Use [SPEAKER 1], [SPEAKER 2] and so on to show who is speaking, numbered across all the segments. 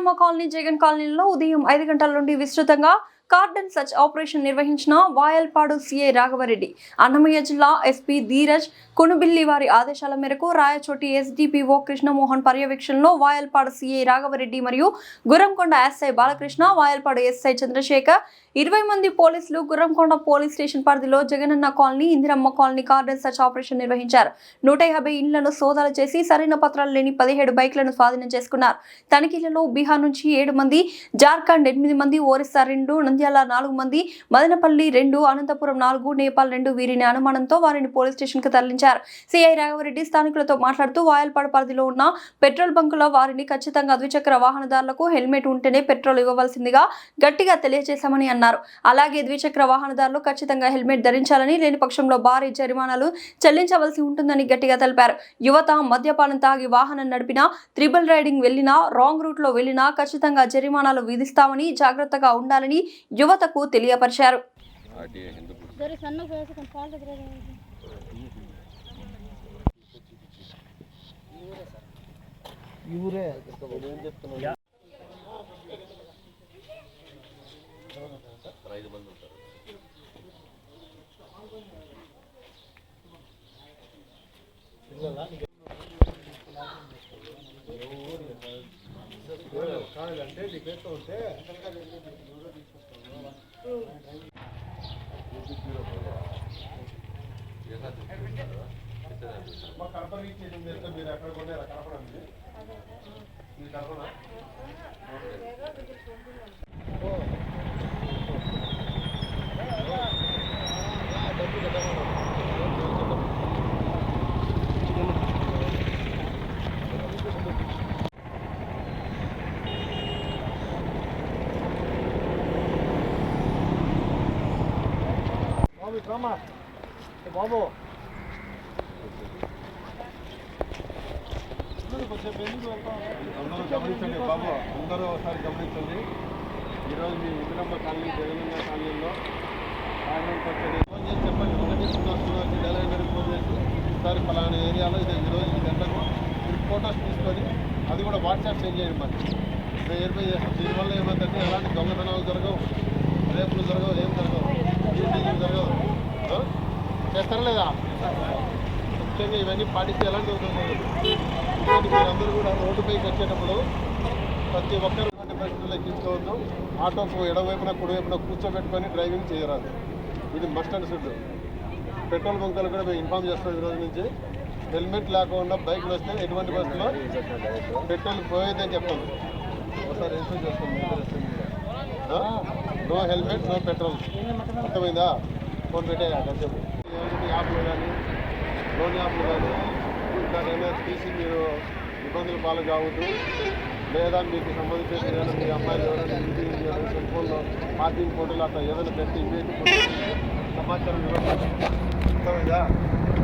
[SPEAKER 1] Indiramma colony Jagan కాలనీలో ఉదయం 5 గంటల నుండి విస్తృతంగా కార్డన్ సర్చ్ ఆపరేషన్ నిర్వహించిన వాయల్పాడు సిఐ రాఘవరెడ్డి, అన్నమయ్య జిల్లా ఎస్పీ ధీరజ్ కునుబిల్లి వారి ఆదేశాల మేరకు రాయచోటి ఎస్డిపిఓ కృష్ణమోహన్ పర్యవేక్షణలో వాయల్పాడు సిఐ రాఘవరెడ్డి మరియు గుర్రంకొండ ఎస్ఐ బాలకృష్ణ, వాయల్పాడు ఎస్ఐ చంద్రశేఖర్ 20 మంది పోలీసులు గుర్రంకొండ పోలీస్ స్టేషన్ పరిధిలో Jagananna colony, Indiramma colony cordon search operation నిర్వహించారు. 150 ఇండ్లను సోదాలు చేసి సరైన పత్రాలు లేని 17 బైక్లను స్వాధీనం చేసుకున్నారు. తనిఖీలలో బీహార్ నుంచి 7 మంది, జార్ఖండ్ 8 మంది, ఒరిస్సా 2, నంద్యాల 4 మంది, మదనపల్లి 2, అనంతపురం 4, నేపాల్ 2 వీరిని అనుమానంతో వారిని పోలీస్ స్టేషన్ కు తరలించారు. సిఐ రాఘవరెడ్డి స్థానికులతో మాట్లాడుతూ వాయల్పాడు పరిధిలో ఉన్న పెట్రోల్ బంకులో వారిని ఖచ్చితంగా ద్విచక్ర వాహనదారులకు హెల్మెట్ ఉంటేనే పెట్రోల్ ఇవ్వవలసిందిగా గట్టిగా తెలియజేశామని అన్నారు. అలాగే ద్విచక్ర వాహనదారులు ఖచ్చితంగా హెల్మెట్ ధరించాలని, లేని పక్షంలో భారీ జరిమానాలు చెల్లించవలసి ఉంటుందని గట్టిగా తెలిపారు. యువత మద్యపానం తాగి వాహనం నడిపినా, త్రిబుల్ రైడింగ్ వెళ్లినా, రాంగ్ రూట్ లో వెళ్లినా ఖచ్చితంగా జరిమానాలు విధిస్తామని జాగ్రత్తగా ఉండాలని యువతకు తెలియపరిచారు.
[SPEAKER 2] బాబు అందరూ గమనించండి బాబు, అందరూ ఒకసారి గమనించండి. ఈరోజు మీ ఇందిరమ్మ కాలనీ, జగనన్న కాలనీలో కారణంకి వచ్చేది ఫోన్ చేసి చెప్పండి. 1 డెలివరీ ఫోన్ చేసి ఈసారి ఫలానా ఏరియాలో ఇది ఈరోజు ఈ గంటకు మీరు ఫొటోస్ తీసుకొని అది కూడా వాట్సాప్ సెండ్ చేయండి. మరి వెరిఫై చేస్తాం. దీనివల్ల ఏమంటే ఎలాంటి దొంగతనాలు జరగవు, రేపులు జరగవు, ఏం జరగవు, ఈటీలు జరగవు. చేస్తారా లేదా? ముఖ్యంగా ఇవన్నీ పాటిస్తే ఎలాంటి మీరందరూ కూడా రోడ్డుపైకి వచ్చేటప్పుడు ప్రతి ఒక్కరు పరిస్థితులు ఎక్కించుతూ ఉన్నాం. ఆటోకు ఎడవైపున కుడివైపున కూర్చోబెట్టుకొని డ్రైవింగ్ చేయరాదు. ఇది మస్ట్ అండ్ షుడ్. పెట్రోల్ బంకులు కూడా మేము ఇన్ఫామ్ చేస్తాం. ఈరోజు నుంచి హెల్మెట్ లేకుండా బైక్లు వస్తే ఎటువంటి బస్సులో పెట్రోల్ పోయేదని చెప్తాం. ఒకసారి ఇన్ఫామ్ చేస్తాం. No helmet, no petrol. అర్థమైందా? ఫోన్ పెట్టే చెప్పు. యాప్లు కానీ, లోన్ యాప్లు కానీ దానివల్ల తీసి మీరు ఇబ్బందులు పాలు కావద్దు. లేదా మీకు సంబంధించిన ఏదైనా మీ అమ్మాయిలు ఎవరైనా ఇంటి సెల్ ఫోన్లో పార్కింగ్ ఫోటోలు అట్లా ఏదైనా పెట్టి సమాచారం ఇవ్వకుండా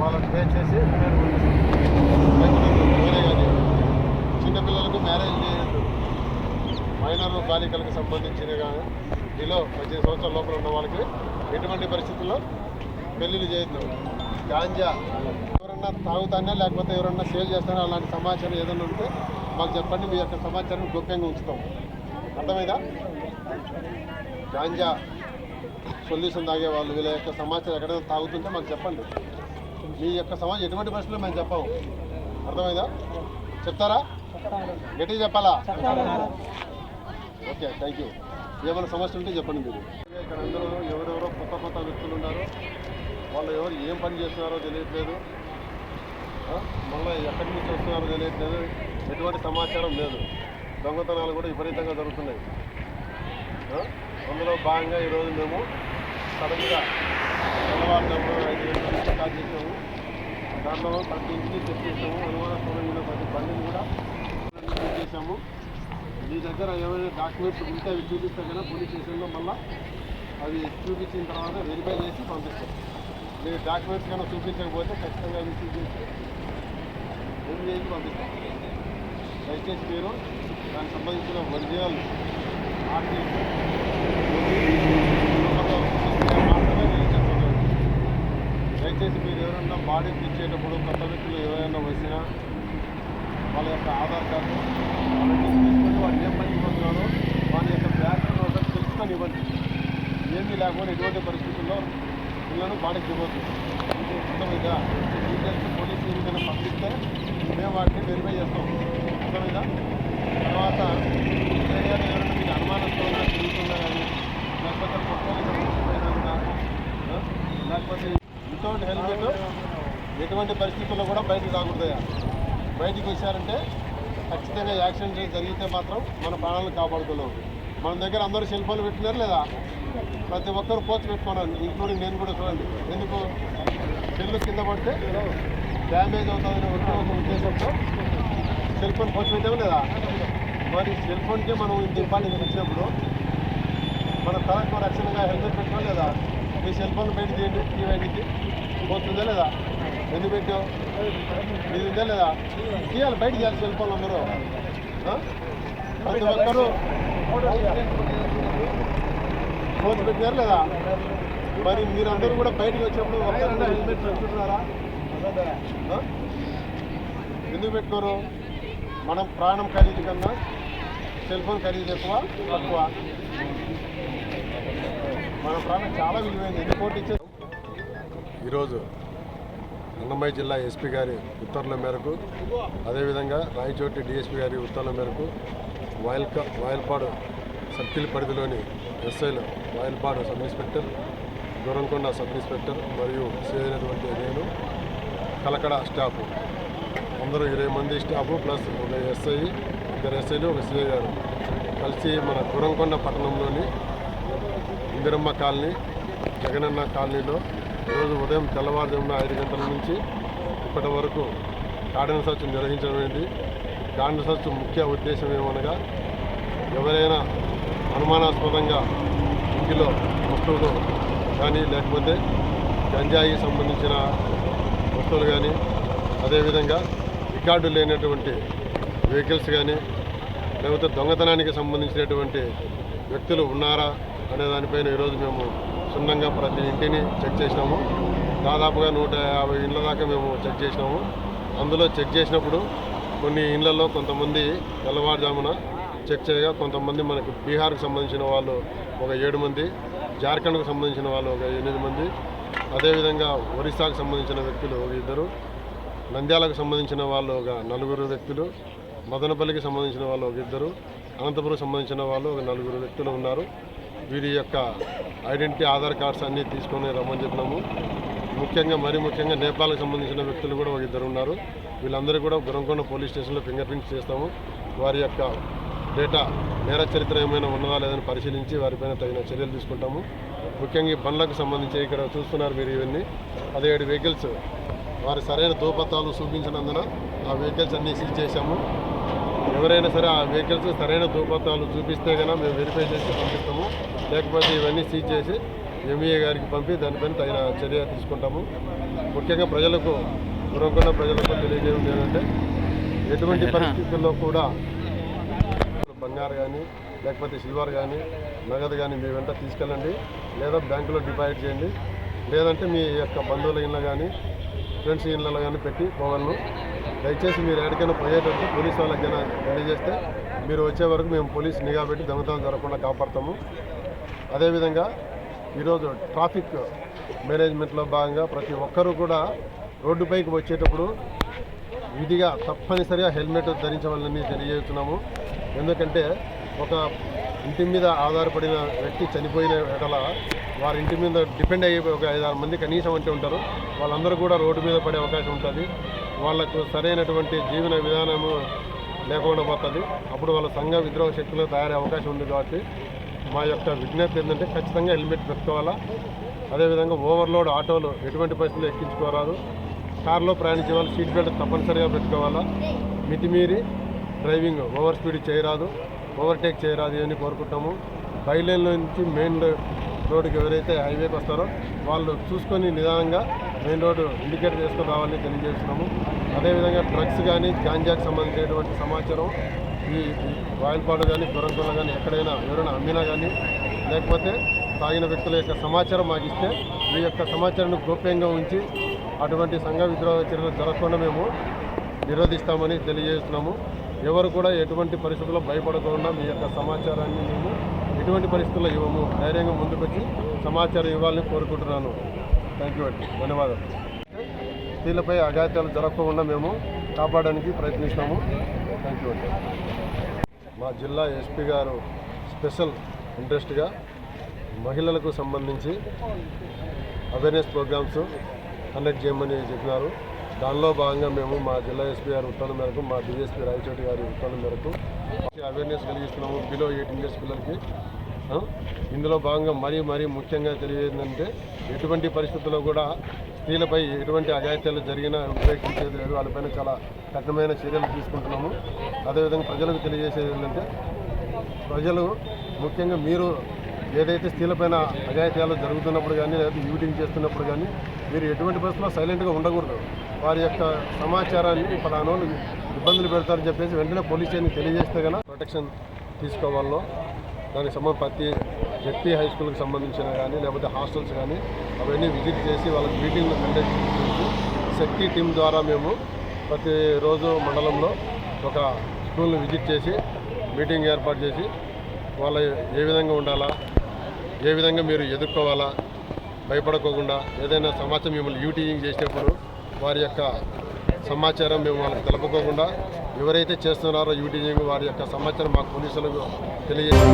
[SPEAKER 2] వాళ్ళని పే చేసి వేరే కానీ చిన్నపిల్లలకు మ్యారేజ్ చేయొద్దు. మైనర్ బాలికలకు సంబంధించిన కానీ బిలో 18 సంవత్సరాల లోపల ఉన్న వాళ్ళకి ఎటువంటి పరిస్థితుల్లో పెళ్ళిళ్ళు చేయొద్దు. గాంజా ఎవరన్నా తాగుతానా లేకపోతే ఎవరన్నా సేల్ చేస్తానా అలాంటి సమాచారం ఏదైనా ఉంటే మాకు చెప్పండి. మీ యొక్క సమాచారం గోప్యంగా ఉంచుతాం. అర్థమైందా? గాంజా సొల్యూషన్ తాగే వాళ్ళు వీళ్ళ యొక్క సమాచారం ఎక్కడైనా తాగుతుంటే మాకు చెప్పండి. మీ యొక్క సమాచారం ఎటువంటి పరిస్థితుల్లో మేము చెప్పాము. అర్థమైందా? చెప్తారా? గట్టిగా చెప్పాలా? Okay, thank you. ఏమైనా సమస్య ఉంటే చెప్పండి. మీరు ఇక్కడ అందరూ ఎవరెవరో కొత్త వ్యక్తులు ఉన్నారు. వాళ్ళు ఎవరు ఏం పని చేస్తున్నారో తెలియట్లేదు. మళ్ళీ ఎక్కడి నుంచి వస్తున్నారో తెలియట్లేదు. ఎటువంటి సమాచారం లేదు. దొంగతనాలు కూడా విపరీతంగా జరుగుతున్నాయి. అందులో భాగంగా ఈరోజు మేము సడన్గా తెల్లవారుజామున 5 గంటలకు స్టార్ట్ చేసాము. దాంట్లో ప్రతి ఇంటిని చెక్ చేసాము. అనుమానాస్పదమైన ప్రతి బండిని కూడా చెక్ చేసాము. మీ దగ్గర ఏమైనా డాక్యుమెంట్స్ ఉంటే అవి చూపిస్తే కన్నా పోలీస్ స్టేషన్లో మళ్ళీ అవి చూపించిన తర్వాత వెరిఫై చేసి పంపిస్తాం. మీరు డాక్యుమెంట్స్ కన్నా చూపించకపోతే ఖచ్చితంగా రిసీవ్ చేసి వెరిఫై చేసి పంపిస్తాం. దయచేసి మీరు దానికి సంబంధించిన ఒరిజినల్ ఆర్టీసీ మాత్రమే తెలియజేస్తున్నాను. దయచేసి మీరు ఎవరైనా బాడీ ఇచ్చేటప్పుడు కొత్త వ్యక్తులు ఎవరైనా వచ్చినా వాళ్ళ యొక్క ఆధార్ కార్డు తీసుకొని వాడు ఏం పనికి పోతున్నాడో వాని యొక్క బ్యాక్గ్రౌండ్ ఒకటి తెలుసుకొని ఇవ్వండి. ఏమీ లేకుండా ఎటువంటి పరిస్థితుల్లో పిల్లలను బాడీకి ఇవ్వద్దు. అర్థమైందా? డీటెయిల్స్ పోలీసు ఏదైనా పంపిస్తే మేము వాటిని వెరిఫై చేస్తాం. అర్థమైందా? తర్వాత ఏరియాలో ఎవరైనా మీకు అనుమానాస్పదంగా తిరుగుతున్నా కానీ లేకపోతే పొట్టైనా కూడా లేకపోతే వితౌట్ హెల్మెట్ ఎటువంటి పరిస్థితుల్లో కూడా బయటకు రాకూడదయా. బయటికి వచ్చారంటే ఖచ్చితంగా యాక్సిడెంట్ జరిగితే మాత్రం మన ప్రాణాలను కాపాడుకోలేము. మన దగ్గర అందరూ సెల్ ఫోన్లు పెట్టినారు లేదా? ప్రతి ఒక్కరు పోస్ట్ పెట్టుకున్నాను, ఇంక్లూడింగ్ నేను కూడా. చూడండి, ఎందుకు సెల్ కింద పడితే డ్యామేజ్ అవుతుందని ఒక ఉద్దేశంతో సెల్ ఫోన్ పోస్ట్ పెట్టాము లేదా? మరి సెల్ ఫోన్కే మనం ఇంత ఇంపార్టెన్స్ ఇచ్చినప్పుడు మన తలకు రక్షణగా హెల్మెట్ పెట్టుకోవాలి లేదా? మీ సెల్ ఫోన్ బయట తీయండి, తీయడానికి పోతుందా లేదా? ఎందుకు పెట్టావు? ఇది ఉందా లేదా? తీయాలి, బయట తీయాలి సెల్ ఫోన్ అందరూ. ప్రతి ఒక్కరూ ఫోన్ పెట్టారు లేదా? మరి మీరందరూ కూడా బయటకు వచ్చినప్పుడు ఒక్కరు హెల్మెట్ పెట్టుకుంటున్నారా? ఎందుకు పెట్టుకోరు? మనం ప్రాణం ఖరీదు కన్నా సెల్ ఫోన్ ఖరీదు ఎక్కువ తక్కువ? మన ప్రాణం చాలా విలువైంది. ఎన్ని కోట్లు ఇచ్చారు? ఈరోజు అన్నమయ్య జిల్లా ఎస్పీ గారి ఉత్తర్వుల మేరకు, అదేవిధంగా రాయచోటి డిఎస్పీ గారి ఉత్తర్వుల మేరకు వాయల్పాడు సర్కిల్ పరిధిలోని ఎస్ఐలు Vayalpadu sub inspector, Duramkonda sub inspector మరియు సిఐ అయినటువంటి నేను, కలకడ స్టాఫ్ అందరూ 20 మంది స్టాఫ్ ప్లస్ ఒక ఎస్ఐ, 2 ఎస్ఐలు, ఒక సిఐ గారు కలిసి మన దూరంకొండ పట్టణంలోని ఇందిరమ్మ కాలనీ, జగనన్న కాలనీలో ఈరోజు ఉదయం తెల్లవారుజామున 5 గంటల నుంచి ఇప్పటి వరకు గార్డెన్ సర్చ్ నిర్వహించడమైంది. గార్డెన్ సర్చ్ ముఖ్య ఉద్దేశం ఏమనగా, ఎవరైనా అనుమానాస్పదంగా ఇంటిలో వస్తువులు కానీ లేకపోతే గంజాయికి సంబంధించిన వస్తువులు కానీ, అదేవిధంగా రికార్డు లేనటువంటి వెహికల్స్ కానీ, లేకపోతే దొంగతనానికి సంబంధించినటువంటి వ్యక్తులు ఉన్నారా అనే దానిపైన ఈరోజు మేము క్షుణ్ణంగా ప్రతి ఇంటిని చెక్ చేసినాము. దాదాపుగా 150 ఇళ్ళ దాకా మేము చెక్ చేసినాము. అందులో చెక్ చేసినప్పుడు కొన్ని ఇళ్లలో కొంతమంది తెల్లవారుజామున చెక్ చేయగా కొంతమంది మనకి బీహార్కు సంబంధించిన వాళ్ళు ఒక 7 మంది, జార్ఖండ్కు సంబంధించిన వాళ్ళు ఒక 8 మంది, అదేవిధంగా ఒరిస్సాకు సంబంధించిన వ్యక్తులు ఒక 2, నంద్యాలకు సంబంధించిన వాళ్ళు ఒక 4 వ్యక్తులు, మదనపల్లికి సంబంధించిన వాళ్ళు ఒక 2, అనంతపురం సంబంధించిన వాళ్ళు ఒక 4 వ్యక్తులు ఉన్నారు. వీరి యొక్క ఐడెంటిటీ, ఆధార్ కార్డ్స్ అన్నీ తీసుకొని రమ్మని చెప్పినాము. ముఖ్యంగా నేపాల్కి సంబంధించిన వ్యక్తులు కూడా ఒక 2 ఉన్నారు. వీళ్ళందరూ కూడా గురంకొండ పోలీస్ స్టేషన్లో ఫింగర్ ప్రింట్స్ చేస్తాము. వారి యొక్క డేటా, నేర చరిత్ర ఏమైనా ఉన్నదా లేదని పరిశీలించి వారిపైన తగిన చర్యలు తీసుకుంటాము. ముఖ్యంగా ఈ బండ్లకు సంబంధించి ఇక్కడ చూస్తున్నారు మీరు, ఇవన్నీ 17 వెహికల్స్ వారి సరైన దోపత్తాలు చూపించినందున ఆ వెహికల్స్ అన్నీ సీజ్ చేశాము. ఎవరైనా సరే ఆ వెహికల్స్ సరైన దోపత్తాలు చూపిస్తే కనుక మేము వెరిఫై చేసి పంపిస్తాము. లేకపోతే ఇవన్నీ సీజ్ చేసి ఎంఈఏ గారికి పంపి దానిపైన తగిన చర్య తీసుకుంటాము. ముఖ్యంగా ప్రజలకు, గురంకొండ ప్రజలకు తెలియజేయడం ఏంటంటే, ఎటువంటి పరిస్థితుల్లో కూడా బంగారు కానీ లేకపోతే సిల్వర్ కానీ నగదు కానీ మీ వెంట తీసుకెళ్ళండి, లేదా బ్యాంకులో డిపాజిట్ చేయండి, లేదంటే మీ యొక్క బంధువుల ఇళ్ళ కానీ ఫ్రెండ్స్ ఇళ్ళలో కానీ పెట్టి పోగలను. దయచేసి మీరు ఎక్కడికైనా పోయేటప్పుడు పోలీసు వాళ్ళకైనా తెలియజేస్తే మీరు వచ్చే వరకు మేము పోలీస్ నిఘా పెట్టి దొంగతనం జరగకుండా కాపాడతాము. అదేవిధంగా ఈరోజు ట్రాఫిక్ మేనేజ్మెంట్లో భాగంగా ప్రతి ఒక్కరూ కూడా రోడ్డుపైకి వచ్చేటప్పుడు విధిగా తప్పనిసరిగా హెల్మెట్ ధరించవాలని తెలియజేస్తున్నాము. ఎందుకంటే ఒక ఇంటి మీద ఆధారపడిన వ్యక్తి చనిపోయిన ఎడల వారి ఇంటి మీద డిపెండ్ అయ్యే ఒక 5-6 మంది కనీసం అంటే ఉంటారు. వాళ్ళందరూ కూడా రోడ్డు మీద పడే అవకాశం ఉంటుంది. వాళ్ళకు సరైనటువంటి జీవన విధానము లేకుండా పోతుంది. అప్పుడు వాళ్ళ సంఘ విద్రోహ శక్తులు తయారయ్యే అవకాశం ఉంది. కాబట్టి మా యొక్క విజ్ఞప్తి ఏంటంటే, ఖచ్చితంగా హెల్మెట్ పెట్టుకోవాలా. అదేవిధంగా ఓవర్లోడ్ ఆటోలు ఎటువంటి పరిస్థితుల్లో ఎక్కించుకోరాదు. కారులో ప్రయాణించే వాళ్ళు సీట్ బెల్ట్ తప్పనిసరిగా పెట్టుకోవాలా. మితిమీరి డ్రైవింగ్, ఓవర్ స్పీడ్ చేయరాదు, ఓవర్టేక్ చేయరాదు అని కోరుకుంటాము. బైలైన్లో నుంచి మెయిన్ రోడ్డుకి ఎవరైతే హైవేకి వస్తారో వాళ్ళు చూసుకొని నిదానంగా మెయిన్ రోడ్డు ఇండికేట్ చేసుకొని రావాలని తెలియజేస్తున్నాము. అదేవిధంగా డ్రగ్స్ కానీ గాంజాకి సంబంధించినటువంటి సమాచారం ఈ వాయల్పాడు కానీ గురంకొండ కానీ ఎక్కడైనా ఎవరైనా అమ్మినా కానీ లేకపోతే తాగిన వ్యక్తుల యొక్క సమాచారం మాకు ఇస్తే ఈ యొక్క సమాచారాన్ని గోప్యంగా ఉంచి అటువంటి సంఘ విద్రోహ చర్యలు జరగకుండా మేము నిరోధిస్తామని తెలియజేస్తున్నాము. ఎవరు కూడా ఎటువంటి పరిస్థితుల్లో భయపడకుండా మీ యొక్క సమాచారాన్ని మేము ఎటువంటి పరిస్థితుల్లో ఇవ్వము, ధైర్యంగా ముందుకొచ్చి సమాచారం ఇవ్వాలని కోరుకుంటున్నాను. థ్యాంక్ యూ అండి, ధన్యవాదాలు. స్త్రీలపై అఘాయిత్యాలు జరగకుండా మేము కాపాడడానికి ప్రయత్నిస్తాము. థ్యాంక్ యూ అండి. మా జిల్లా ఎస్పీ గారు స్పెషల్ ఇంట్రెస్ట్గా మహిళలకు సంబంధించి అవేర్నెస్ ప్రోగ్రామ్స్ కండక్ట్ చేయమని చెప్పినారు. దానిలో భాగంగా మేము మా జిల్లా ఎస్పీ గారి ఉత్తర్వుల మేరకు, మా డిఎస్పీ రాయచోటి గారి ఉత్తర్వుల మేరకు అవేర్నెస్ కలిగిస్తున్నాము బిలో 18 years పిల్లలకి. ఇందులో భాగంగా మరీ ముఖ్యంగా తెలియజేందంటే ఎటువంటి పరిస్థితుల్లో కూడా స్త్రీలపై ఎటువంటి అఘాయిత్యాలు జరిగినా ఉపేక్షించేది లేదు. వాళ్ళపైన చాలా కఠినమైన చర్యలు తీసుకుంటున్నాము. అదేవిధంగా ప్రజలకు తెలియజేసేది ఏంటంటే, ప్రజలు ముఖ్యంగా మీరు ఏదైతే స్త్రీలపైన అఘాయిత్యాలు జరుగుతున్నప్పుడు కానీ లేదా యూటింగ్ చేస్తున్నప్పుడు కానీ మీరు ఎటువంటి పరిస్థితుల్లో సైలెంట్గా ఉండకూడదు. వారి యొక్క సమాచారాన్ని ఫలానోళ్ళు ఇబ్బందులు పెడతారని చెప్పేసి వెంటనే పోలీస్ స్టేషన్కి తెలియజేస్తే కనుక ప్రొటెక్షన్ తీసుకోవాలో దానికి ప్రతి జెడ్పీ హై స్కూల్కి సంబంధించిన కానీ లేకపోతే హాస్టల్స్ కానీ అవన్నీ విజిట్ చేసి వాళ్ళకి మీటింగ్లు కండక్ట్ చేసి శక్తి టీం ద్వారా మేము ప్రతిరోజు మండలంలో ఒక స్కూల్ని విజిట్ చేసి మీటింగ్ ఏర్పాటు చేసి వాళ్ళ ఏ విధంగా ఉండాలా, ఏ విధంగా మీరు ఎదుర్కోవాలా, భయపడకోకుండా ఏదైనా సమాచారం మిమ్మల్ని యూటీజింగ్ చేసేటప్పుడు వారి యొక్క సమాచారం మేము వాళ్ళకి తెలపకోకుండా ఎవరైతే చేస్తున్నారో యూటీజింగ్ వారి యొక్క సమాచారం మాకు పోలీసులకు తెలియజేస్తారు.